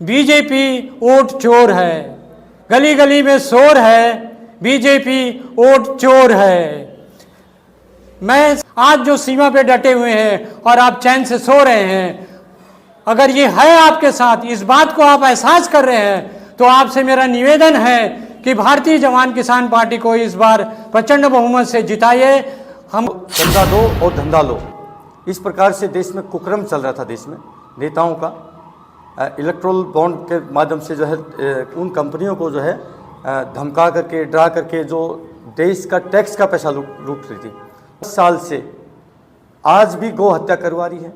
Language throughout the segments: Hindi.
बीजेपी वोट चोर है, गली गली में शोर है, बीजेपी वोट चोर है। मैं आज जो सीमा पे डटे हुए हैं और आप चैन से सो रहे हैं, अगर ये है आपके साथ, इस बात को आप एहसास कर रहे हैं, तो आपसे मेरा निवेदन है कि भारतीय जवान किसान पार्टी को इस बार प्रचंड बहुमत से जिताइए। हम चंदा दो और धंधा लो, इस प्रकार से देश में कुकर्म चल रहा था। देश में नेताओं का इलेक्ट्रोल बॉन्ड के माध्यम से जो है उन कंपनियों को जो है धमका करके, डरा करके जो देश का टैक्स का पैसा लूट रही थी। 10 साल से आज भी गौ हत्या करवा रही है,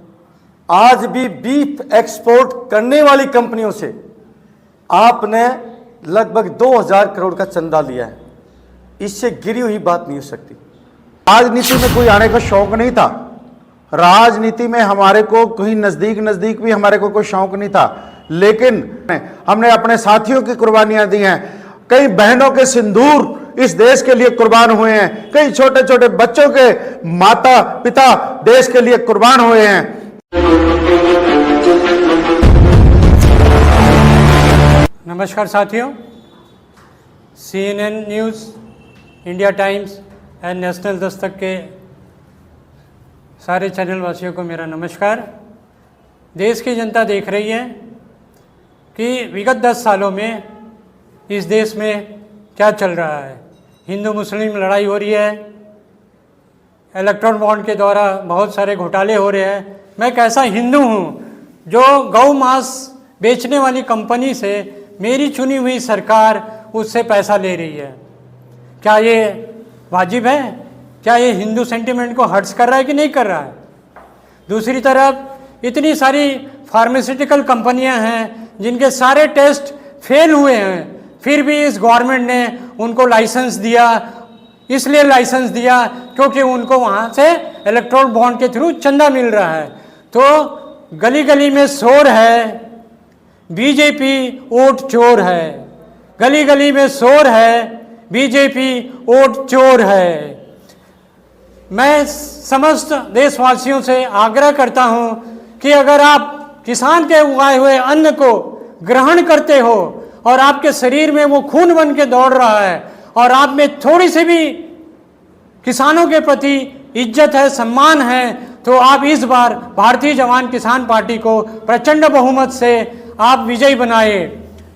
आज भी बीफ एक्सपोर्ट करने वाली कंपनियों से आपने लगभग 2000 करोड़ का चंदा लिया है। इससे गिरी हुई बात नहीं हो सकती। राजनीति में कोई आने का शौक नहीं था, राजनीति में हमारे को कहीं नजदीक भी हमारे को कोई शौक नहीं था, लेकिन हमने अपने साथियों की कुर्बानियां दी हैं। कई बहनों के सिंदूर इस देश के लिए कुर्बान हुए हैं, कई छोटे छोटे बच्चों के माता पिता देश के लिए कुर्बान हुए हैं। नमस्कार साथियों, CNN news, India times and national Dastak के सारे चैनल वासियों को मेरा नमस्कार। देश की जनता देख रही है कि विगत 10 सालों में इस देश में क्या चल रहा है। हिंदू मुस्लिम लड़ाई हो रही है, इलेक्ट्रॉन बॉन्ड के द्वारा बहुत सारे घोटाले हो रहे हैं। मैं कैसा हिंदू हूँ जो गौ मांस बेचने वाली कंपनी से मेरी चुनी हुई सरकार उससे पैसा ले रही है? क्या ये वाजिब है? क्या ये हिंदू सेंटिमेंट को हर्ट्स कर रहा है कि नहीं कर रहा है? दूसरी तरफ इतनी सारी फार्मास्यूटिकल कंपनियां हैं जिनके सारे टेस्ट फेल हुए हैं, फिर भी इस गवर्नमेंट ने उनको लाइसेंस दिया। इसलिए लाइसेंस दिया क्योंकि उनको वहाँ से इलेक्ट्रॉल बॉन्ड के थ्रू चंदा मिल रहा है। तो गली गली में शोर है, बीजेपी वोट चोर है, गली गली में शोर है, बीजेपी वोट चोर है। मैं समस्त देशवासियों से आग्रह करता हूं कि अगर आप किसान के उगाए हुए अन्न को ग्रहण करते हो और आपके शरीर में वो खून बन के दौड़ रहा है और आप में थोड़ी सी भी किसानों के प्रति इज्जत है, सम्मान है, तो आप इस बार भारतीय जवान किसान पार्टी को प्रचंड बहुमत से आप विजयी बनाए।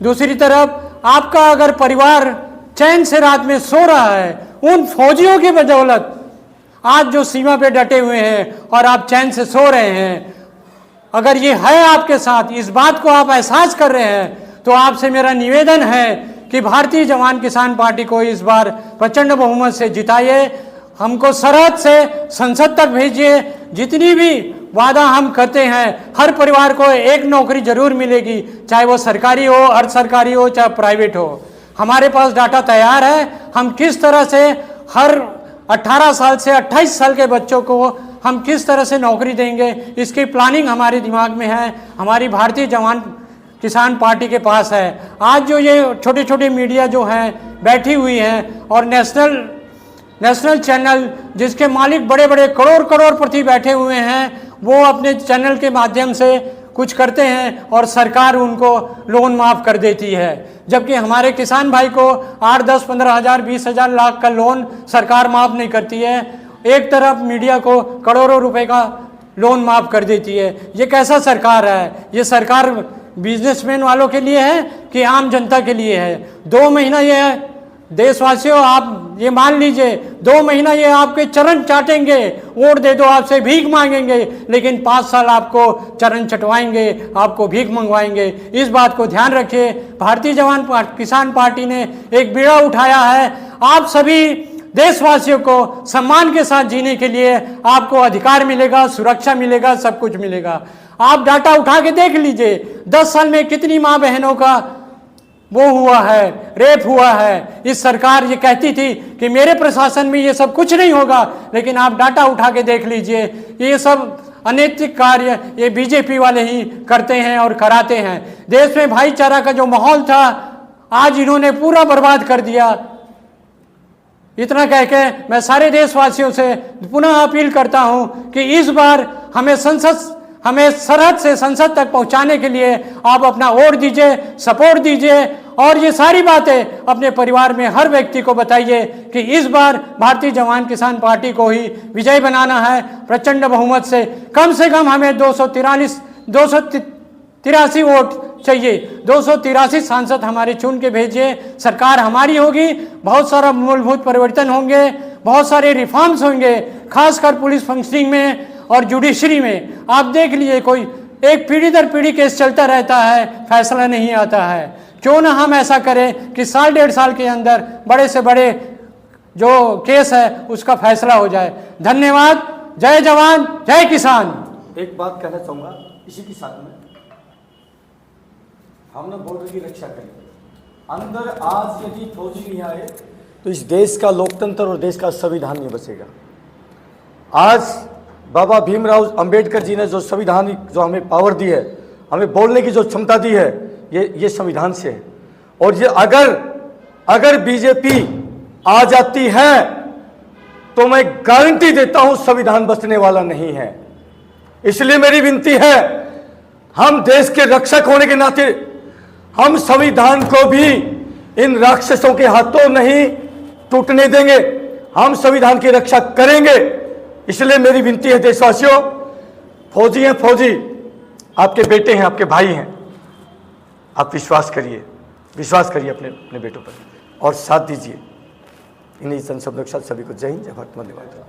दूसरी तरफ आपका अगर परिवार चैन से रात में सो रहा है, उन फौजियों की बदौलत आज जो सीमा पे डटे हुए हैं और आप चैन से सो रहे हैं, अगर ये है आपके साथ, इस बात को आप एहसास कर रहे हैं, तो आपसे मेरा निवेदन है कि भारतीय जवान किसान पार्टी को इस बार प्रचंड बहुमत से जिताइए। हमको सरहद से संसद तक भेजिए। जितनी भी वादा हम करते हैं, हर परिवार को एक नौकरी जरूर मिलेगी, चाहे वो सरकारी हो, अर्ध सरकारी हो, चाहे प्राइवेट हो। हमारे पास डाटा तैयार है। हम किस तरह से हर 18 साल से 28 साल के बच्चों को हम किस तरह से नौकरी देंगे, इसकी प्लानिंग हमारे दिमाग में है। हमारी भारतीय जवान किसान पार्टी के पास है। आज जो ये छोटे छोटे मीडिया जो हैं बैठी हुई हैं और नेशनल चैनल जिसके मालिक बड़े बड़े करोड़पति बैठे हुए हैं, वो अपने चैनल के माध्यम से कुछ करते हैं और सरकार उनको लोन माफ़ कर देती है, जबकि हमारे किसान भाई को 8, 10, 15 हज़ार, 20 हज़ार लाख का लोन सरकार माफ़ नहीं करती है। एक तरफ मीडिया को करोड़ों रुपए का लोन माफ़ कर देती है। ये कैसा सरकार है? ये सरकार बिजनेसमैन वालों के लिए है कि आम जनता के लिए है? 2 महीना ये देशवासियों आप ये मान लीजिए, 2 महीना ये आपके चरण चाटेंगे, वोट दे दो आपसे भीख मांगेंगे, लेकिन 5 साल आपको चरण चटवाएंगे, आपको भीख मंगवाएंगे। इस बात को ध्यान रखिए। भारतीय जवान किसान पार्टी ने एक बीड़ा उठाया है। आप सभी देशवासियों को सम्मान के साथ जीने के लिए आपको अधिकार मिलेगा, सुरक्षा मिलेगा, सब कुछ मिलेगा। आप डाटा उठा के देख लीजिए, 10 साल में कितनी माँ बहनों का वो हुआ है, रेप हुआ है। इस सरकार ये कहती थी कि मेरे प्रशासन में ये सब कुछ नहीं होगा, लेकिन आप डाटा उठा के देख लीजिए, ये सब अनैतिक कार्य ये बीजेपी वाले ही करते हैं और कराते हैं। देश में भाईचारा का जो माहौल था, आज इन्होंने पूरा बर्बाद कर दिया। इतना कह के मैं सारे देशवासियों से पुनः अपील करता हूं कि इस बार हमें संसद हमें सरहद से संसद तक पहुंचाने के लिए आप अपना वोट दीजिए, सपोर्ट दीजिए और ये सारी बातें अपने परिवार में हर व्यक्ति को बताइए कि इस बार भारतीय जवान किसान पार्टी को ही विजय बनाना है प्रचंड बहुमत से कम हमें 283 वोट चाहिए। 283 सांसद हमारे चुन के भेजिए, सरकार हमारी होगी, बहुत सारा मूलभूत परिवर्तन होंगे, बहुत सारे रिफॉर्म्स होंगे, खासकर पुलिस फंक्शनिंग में और जुडिशरी में। आप देख लीजिए, कोई एक पीढ़ी दर पीढ़ी केस चलता रहता है, फैसला नहीं आता है। क्यों ना हम ऐसा करें कि साल डेढ़ साल के अंदर बड़े से बड़े जो केस है उसका फैसला हो जाए। धन्यवाद। जय जवान जय किसान। एक बात कहना चाहूँगा इसी के साथ में, हमने बॉर्डर की रक्षा करी, अंदर आज यदि फौजी नहीं आए तो इस देश का लोकतंत्र और देश का संविधान नहीं बचेगा। आज बाबा भीमराव अंबेडकर जी ने जो संविधान, जो हमें पावर दी है, हमें बोलने की जो क्षमता दी है, ये संविधान से है। और ये अगर बीजेपी आ जाती है तो मैं गारंटी देता हूं संविधान बचने वाला नहीं है। इसलिए मेरी विनती है, हम देश के रक्षक होने के नाते हम संविधान को भी इन राक्षसों के हाथों नहीं टूटने देंगे, हम संविधान की रक्षा करेंगे। इसलिए मेरी विनती है देशवासियों, फौजी हैं, फौजी आपके बेटे हैं, आपके भाई हैं, आप विश्वास करिए अपने बेटों पर और साथ दीजिए। इन्हीं संशोधन के साथ सभी को जय हिंद, जय भारत, धन्यवाद।